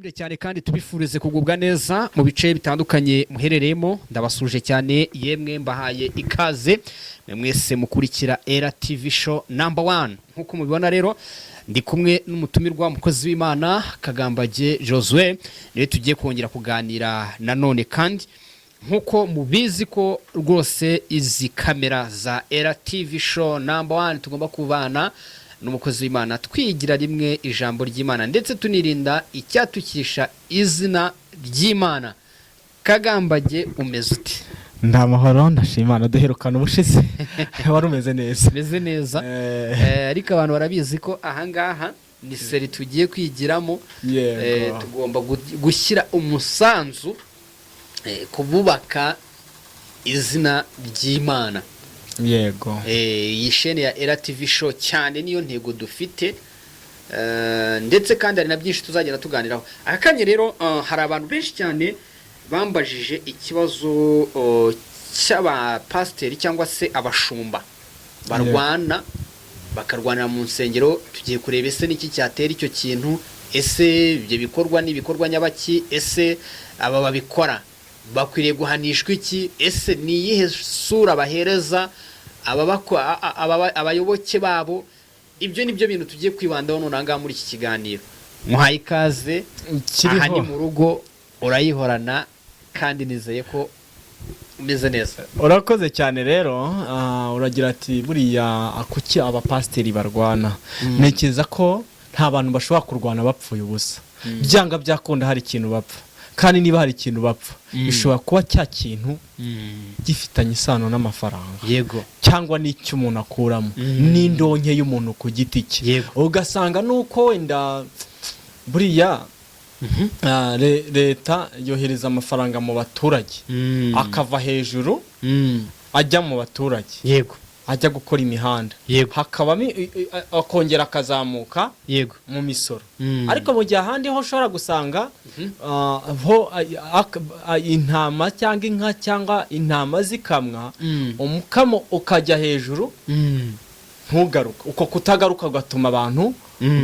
tubashimire cyane kandi tubifurize kugubwa neza mu bice bitandukanye muherereyemo. Ndabasuje cyane yemwe mbahaye ikaze mwese mukurikira Era TV show number 1. Nkuko mubibona rero ndi kumwe n'umutumirwa umukozi w'Imana Kagambage Josue, niwe tugiye kongera kuganira nanone, kandi nkuko mubizi ko rwose izi kamera za Era TV show number 1 tugomba kubana n'umukozi w'Imana twigira rimwe ijambo ry'Imana ndetse tunirinda icyatukisha izina ry'Imana. Kagambage umeze ute? Nda mahoro ndashimana duherukana ubushize wari umeze neza. Meze neza. Ariko abantu barabizi ko ahangaha ni seri tugiye kwigiramo, tugomba gushyira umusanzu kububaka izina ry'Imana. Yego. Iyi shene ya Era TV show cyane niyo ntego dufite, ndetse kandi hari na byinshi tuzagenda tuganiraho. Akanye rero hari abantu benshi cyane bambajije ikibazo cy'abapasteri cyangwa se abashumba barwana bakarwanira mu nsengero. Tugiye kureba ese niki cyatera icyo kintu, ese ibyo bikorwa n'ibikorwa nyabaki, ese aba babikora bakwiriye guhanishwa iki, ese ni iyihe sura bahereza abayoboke babo. Ibyo nibyo bintu tugiye kwibandaho nonanga muri iki kiganiro. Muhaye ikaze, aha ni mu rugo urayihorana kandi nizeye ko umeze neza. Urakoze cyane rero. Uragira ati buriya akuki abapasteri barwana. Nekeza ko nta bantu bashobora kurwana bapfuye ubusa. Byanga byakunda hari ikintu bapfa, kandi niba hari ikintu bapfa bishobora kuba cya kintu gifitanye isano n'amafaranga, yego, cyangwa n'icyo umuntu akuramo n'indonke y'umuntu ku giti cye. Ugasanga nuko wenda buriya leta yohereza amafaranga mu baturage akava hejuru ajya mu baturage, yego, ajya gukora imihanda, hakabamo akongera akazamuka, yego, mu misoro. Ariko mu gihe ahandi ho ushobora gusanga ho intama cyangwa inka cyangwa intama zikamwa, umukamo ukajya hejuru ntugaruka. Uko kutagaruka ugatuma abantu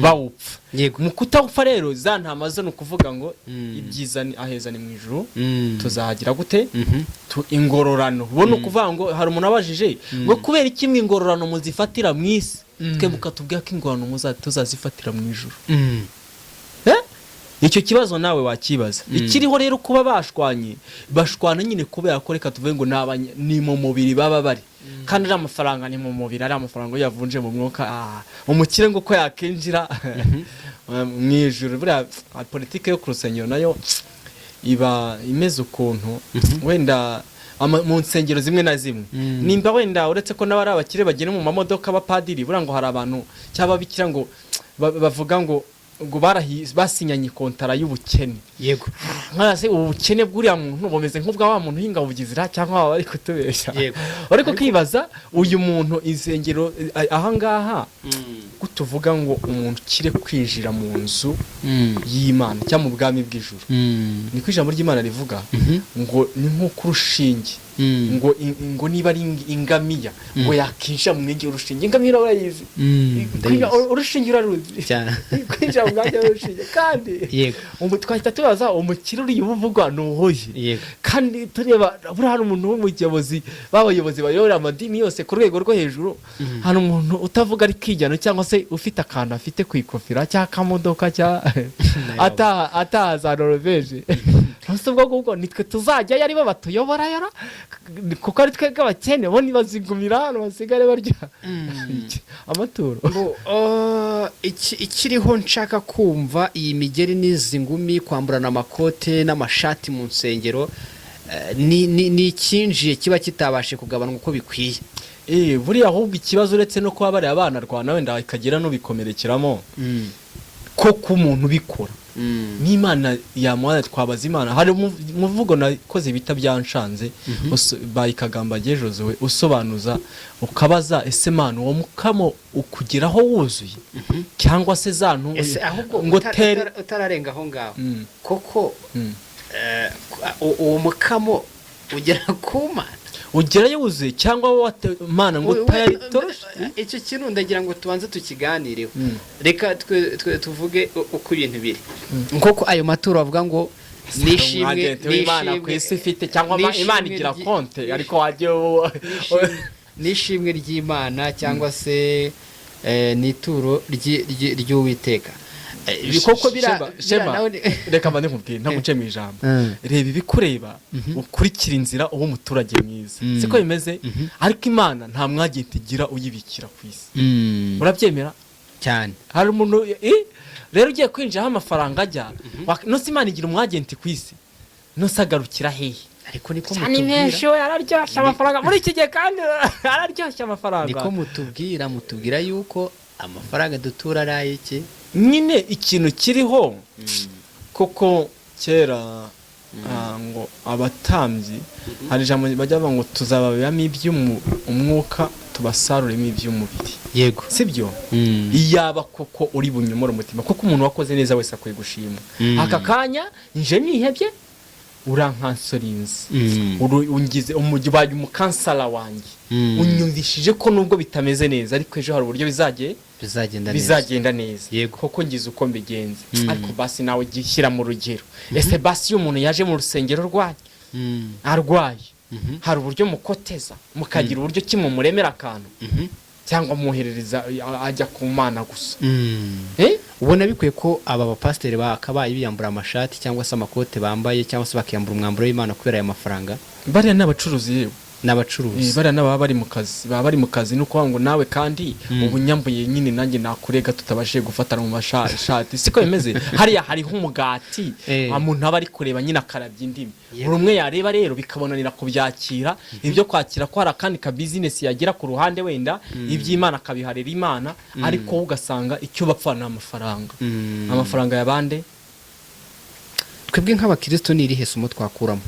bawupfa. Mu kutawupfa rero za ntama zo nukuvuga ngo ibyiza ni aheza ni mu ijuru, tuzahagira gute ingororano. Ubona ukuvuga ngo hari umuntu abajije ngo kubera iki ingororano muzifatira mu isi, twebwe ukatubwira ko ingororano tuzazifatira mu ijuru. Icyo kibazo nawe wakibaza. Ikiriho rero kuba bashwana nyine kubera ko reka tuvuge ngo ni mu mubiri baba bari, kandi ari amafaranga ni mu mubiri, ari amafaranga yavunje mu mwuka. Umukire ngo ko yakinjira mu ijuru. Buriya politike yo ku rusengero nayo iba imeze ukuntu, wenda mu nsengero zimwe na zimwe nimba wenda uretse ko n'abari abakire bagenda mu mamodoka abapadiri, buriya ngo hari abantu cyangwa bikira ngo bavuga ngo basinyanye kontara y'ubukene. Yego. Nkase ubukene bw'uriya muntu bumeze nk'ubwa wa muntu hinga bugizira cyangwa baba bari kutubeshya. Ariko kibaza uyu muntu insengero ahangaha gutuvuga ngo umuntu kire kwinjira mu nzu y'Imana cyangwa mu bwami bw'ijuru. Ni ko ijambo ry'Imana rivuga ngo ni nko kurushinge, ngo niba ari ingamiya ngo yakinjira mu mwenge urushinge. Ingamiya urayizi, urushinge uraruzi cyane, kwinjira mu mwenge urushinge. Kandi yego, twahita tubaza umukire uri ubuvugwa n'uhoye. Kandi tureba buri hari umuntu w'umuyobozi, babayobozi bayobora amadini yose ku rwego rwo hejuru, hano umuntu utavuga ari kwijyana cyangwa se ufite akantu afite kwikofira cyangwa kamodoka ataza Norvege. Ntabwo ubwo nitwe tuzajya yari batuyobora yara, kuko ari twe gabakene bo nibazigumira hano basigare barya amaturo. Ikiriho nshaka kumva iyi migeri n'izi ngumi kwamburana amakote n'amashati mu nsengero, ni ikinjiye kiba kitabashe kugabanwa uko bikwiye. Buriya ahubwo ikibazo uretse no kuba bari abana rwana wenda ikagira no bikomerekeramo ko kumuntu bikora n'Imana yamuha. Twabaza Imana. Hari umuvugo nakoze bita byanshanze Kagambage Josue usobanuza ukabaza ese Mana uwo mukamo ukugeraho wuzuye cyangwa se zantu ngo utararenga aho ngaho koko uwo mukamo ugera ku Mana. ugerayo wuzuye cyangwa wowe Mana ngo utayatoroshe. Icyo kintu ndagira ngo tubanze tukiganireho. Reka tuvuge uko ibintu biri. Nk'uko ayo maturo bavuga ngo nishimwe Imana ku isi ifite cyangwa Imana igira konte ariko wajye nishimwe ry'Imana cyangwa se n'ituro ry'Uwiteka. Ibikoko reka mbane nkubwire ntaguce mu ijambo. Reba ibikureba ukurikira inzira uwo muturage mwiza siko bimeze, ariko Imana nta mwagenti igira uyibikira ku isi. Urabyemera cyane? Hari umuntu rero ugiye kwinjiraho amafaranga ajya no si Imana igira umwagenti ku isi, no sagarukira hehe? Ariko niko mutubwira araryoshya amafaranga muri iki gihe, kandi araryoshya amafaranga. Niko mutubwira yuko amafaranga dutura ari iki nyine ikintu kiriho koko kera ngo abatambyi hari ijambo bajya bavuga ngo tuzababamo iby'umwuka tubasaruremo iby'umubiri. Yego sibyo? Iyaba koko uri bunyomora umutima kuko umuntu wakoze neza wese akwiye gushima. Aka kanya nje nihebye urankansorinze ungize umugibaye umukansala wanjye unyumvishije ko nubwo bitameze neza ariko ejo hari uburyo bizagenda neza. Yego koko ngize uko mbigenze. Ariko basi nawe gishyira mu rugero. Ese basi iyo umuntu yaje mu rusengero rwanyu arwaye hari uburyo mukoteza mukagira uburyo kimumuremera akantu cyangwa muherereza ajya ku Mana gusa. Ubona bikwiye ko aba bapasiteri bakabaye biyambura amashati cyangwa se amakote bambaye cyangwa se bakiyambura umwambaro w'Imana kubera aya mafaranga. Bariya n'abacuruzi yewe n'abacuruzi bariya n'ababa bari mu kazi nuko ngo nawe kandi ubunyambuye nyine nanjye nakurega tutabashije gufatana mu mashati siko bimeze. Hariya hariho umugati umuntu aba ari kureba nyine akarabya indimi. Buri umwe yareba rero bikabonanira kubyakira ibyo kwakira ko hari akandi ka business yagira ku ruhande wenda iby'Imana akabiharera Imana, ariko ugasanga icyo bapfana amafaranga. Amafaranga yabande twebwe nk'abakristo ni irihe somo twakuramo?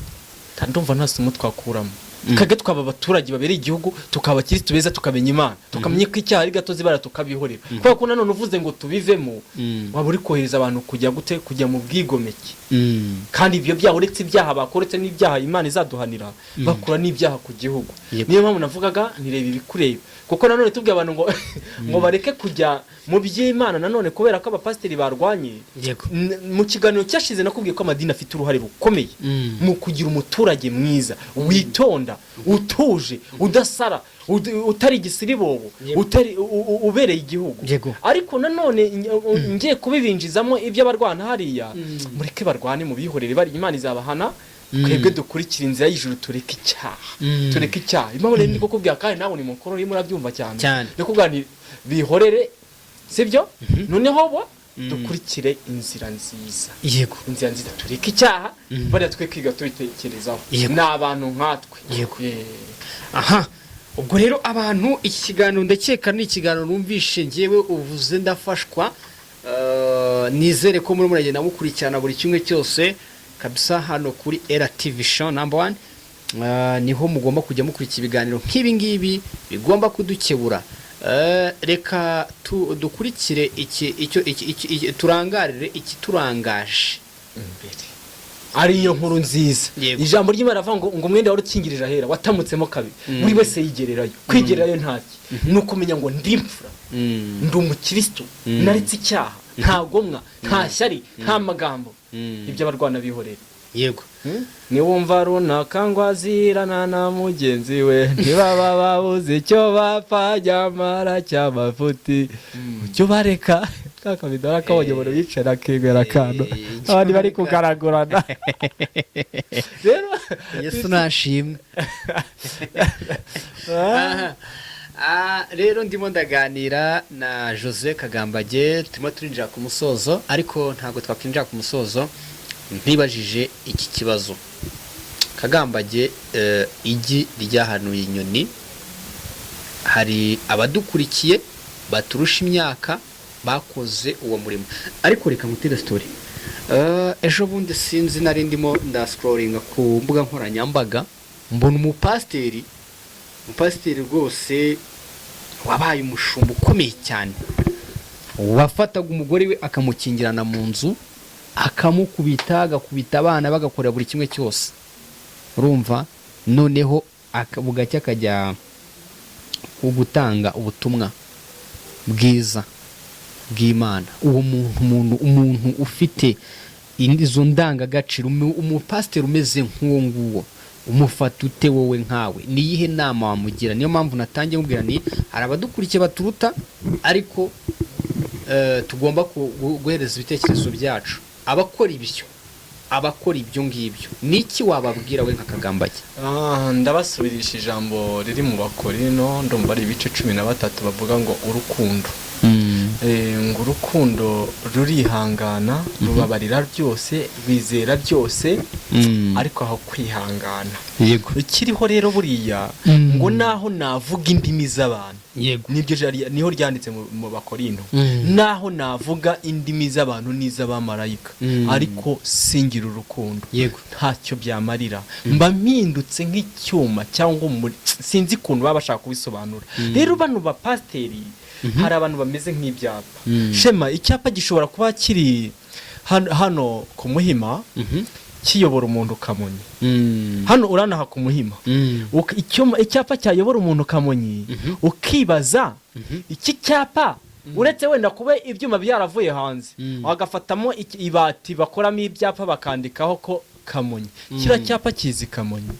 Ndumva nta somo twakuramo. Kage twaba abaturage babereye igihugu tukaba Kristo beza tukamenya Imana tukamenya ko icyaha ari gatozi bara tukabihorera. Kuko ko nanone uvuze ngo tubivemo waba uri kohereza abantu kujya mu bwigomeke. Kandi ibyo byaha uretse ibyaha bakoretse n'ibyaha Imana izaduhanira bakora n'ibyaha ku gihugu. Niyo mpamvu navugaga nireba ibikureba kuko nanone tubwiye abantu ngo bareke kujya mu by'Imana nanone kubera ko abapasiteri barwanye. Mu kiganiro cyashize nakubwiye ko amadini afite uruhare rukomeye mu kugira umuturage mwiza witonda utuje udasara utari igisiribobo utari ubereye igihugu. Ariko nanone ngiye kubibinjizamo ibyo barwana hariya mureke barwane mu bihorere bari Imana izabahana. Twebwe dukurikira inzira y'ijuru tureke icyaha. Impamvu rero ndi kukubwira kandi nawe ni mukuru urimo urabyumva cyane ndikubwira bihorere sibyo. Noneho bo dukurikire inzira nziza. Yego inzira nziza tureke icyaha bariya twe kwiga tubitekerezaho n'abantu nkatwe. Yego aha ubwo rero abantu iki kiganiro ndakeka ni ikiganiro numvishe ngewe uvuze ndafashwa. Nizere ko muri muragenda mukurikirana buri kimwe cyose kabisa hano kuri RTV Show number 1. Niho mugomba kujya mukurikira ibiganiro nk'ibi ngibi bigomba kudukebura. Reka dukurikire turangarire iki turangaje imbere ariyo nkuru nziza. Ijambo ry'Imana avuga ngo mwende wari ukingirije ahera watamutsemo kabiri buri wese yigererayo. Kwigererayo ntaki nuko menya ngo ndimfura ndi umukristo naritse icyaha nta gomwa nta shyari nta magambo ibyo abarwana bihorera. Yego ni wumva runaka ngo azirana na mugenzi we ntibaba babuze icyo bapfa nyamara cy'amafuti ujye bareka kakabidora kabonye umuntu yicara akegera akantu abandi bari kugaragurana. Rero Yesu nashimwe. Rero ndimo ndaganira na Jose Kagambage turimo turinjira ku musozo, ariko ntabwo twakwinjira ku musozo ntibajije iki kibazo. Kagambage igi ryahanuye inyoni, hari abadukurikiye baturusha imyaka bakoze uwo murimo. Ariko reka ngutere story. Ejo bundi sinzi nari ndimo ndascrollinga ku mbuga nkoranyambaga mbona umupasiteri rwose wabaye umushumba ukomeye cyane, wafataga umugore we akamukingirana mu nzu akamukubita agakubita abana bagakorera buri kimwe cyose. Urumva noneho bugacya akajya gutanga ubutumwa bwiza bw'Imana. Uwo umuntu ufite izo ndangagaciro, umupasiteri umeze nk'uwo nguwo, umufata ute wowe nkawe? ni iyihe nama wamugira? Niyo mpamvu natangiye mubwira ni hari abadukurikiye baturuta, ariko tugomba guhereza ibitekerezo byacu abakora ibyo ngibyo. Niki wababwira we nka Kagambage? Ndabasubirisha ijambo riri mu Bakorino, ndumva ari ibice 13 bavuga ngo urukundo. Ngo urukundo rurihangana, rubabarira byose, bizera byose, ariko aho kwihangana. Yego. Ikiriho rero buriya ngo naho navuga indimi z'abantu. Yego. Niho ryanditse mu Bakorino. Naho navuga indimi z'abantu n'iz'abamarayika, ariko singira urukundo. Yego. Ntacyo byamarira. Mba mpindutse nk'icyuma cyangwa sinzi kuntu baba bashaka kubisobanura. Rero bano bapasteri hari abantu bameze nk'ibyapa. Shema, icyapa gishobora kuba kiri hano ku Muhima, kiyobora umuntu Kamonyi. Hano uranaha ku Muhima. Icyapa cyayobora umuntu Kamonyi, ukibaza iki cyapa uretse wenda kuba ibyuma byaravuye hanze, bagafatamo ibati bakoramo ibyapa bakandikaho ko Kamonyi. Kira cyapa kizi Kamonyi.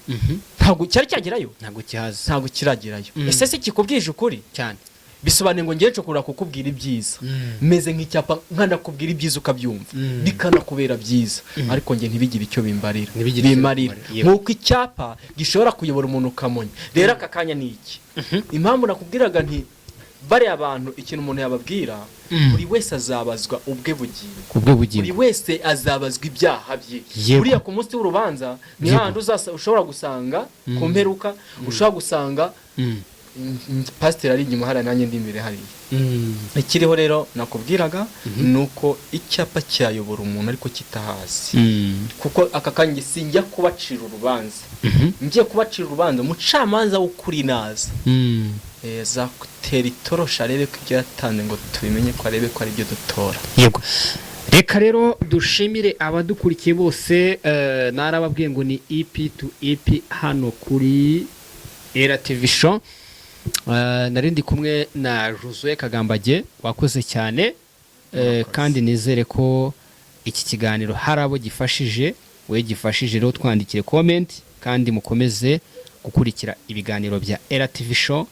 Ntabwo cyari cyagerayo? Ntabwo kiragerayo. Ese se kikubwije ukuri cyane? Bisobanuye ngo ngiye cokura kukubwira ibyiza, meze nk'icyapa nkandakubwira ibyiza ukabyumva, bikanakubera byiza, ariko nge ntibigire icyo bimarira. Nkuko icyapa gishobora kuyobora umuntu Kamonyi. Rero aka kanya ni iki? Impamvu nakubwiraga nti bare abantu ikintu umuntu yababwira, buri wese azabazwa ubwe bugingo. Buri wese azabazwa ibyaha bye. Buriya ku munsi w'urubanza ni handi ushobora gusanga ku mperuka, ushobora gusanga pasiteri ari inyuma hari nanjye ndi imbere hariya. Ikiriho rero nakubwiraga nuko icyapa cyayobora umuntu ariko kitahazi. Kuko aka kanya sinjya kubacira urubanza. Ngiye kubacira urubanza umucamanza w'ukuri naza. Za kutera itorosha arebe ko ibyo yatanze ngo tubimenye ko arebe ko ari byo dutora. Yego. Reka rero dushimire abadukurikiye bose. Narababwiye ngo ni EP to EP hano kuri Era TV Show. Narindi kumwe na Josué Kagambage, wakoze cyane, kandi nizere ko iki kiganiro hari abo gifashije. We gifashije rero twandikire comment, kandi mukomeze gukurikira ibiganiro bya Era TV Show.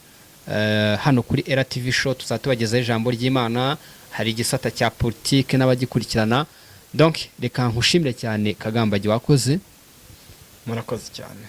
Hano kuri Era TV Show tuzatubagezaho ijambo ry'Imana, hari igisata cya politike n'abagikurikirana. Donc reka nkushimire cyane Kagambage, wakoze. Murakoze cyane.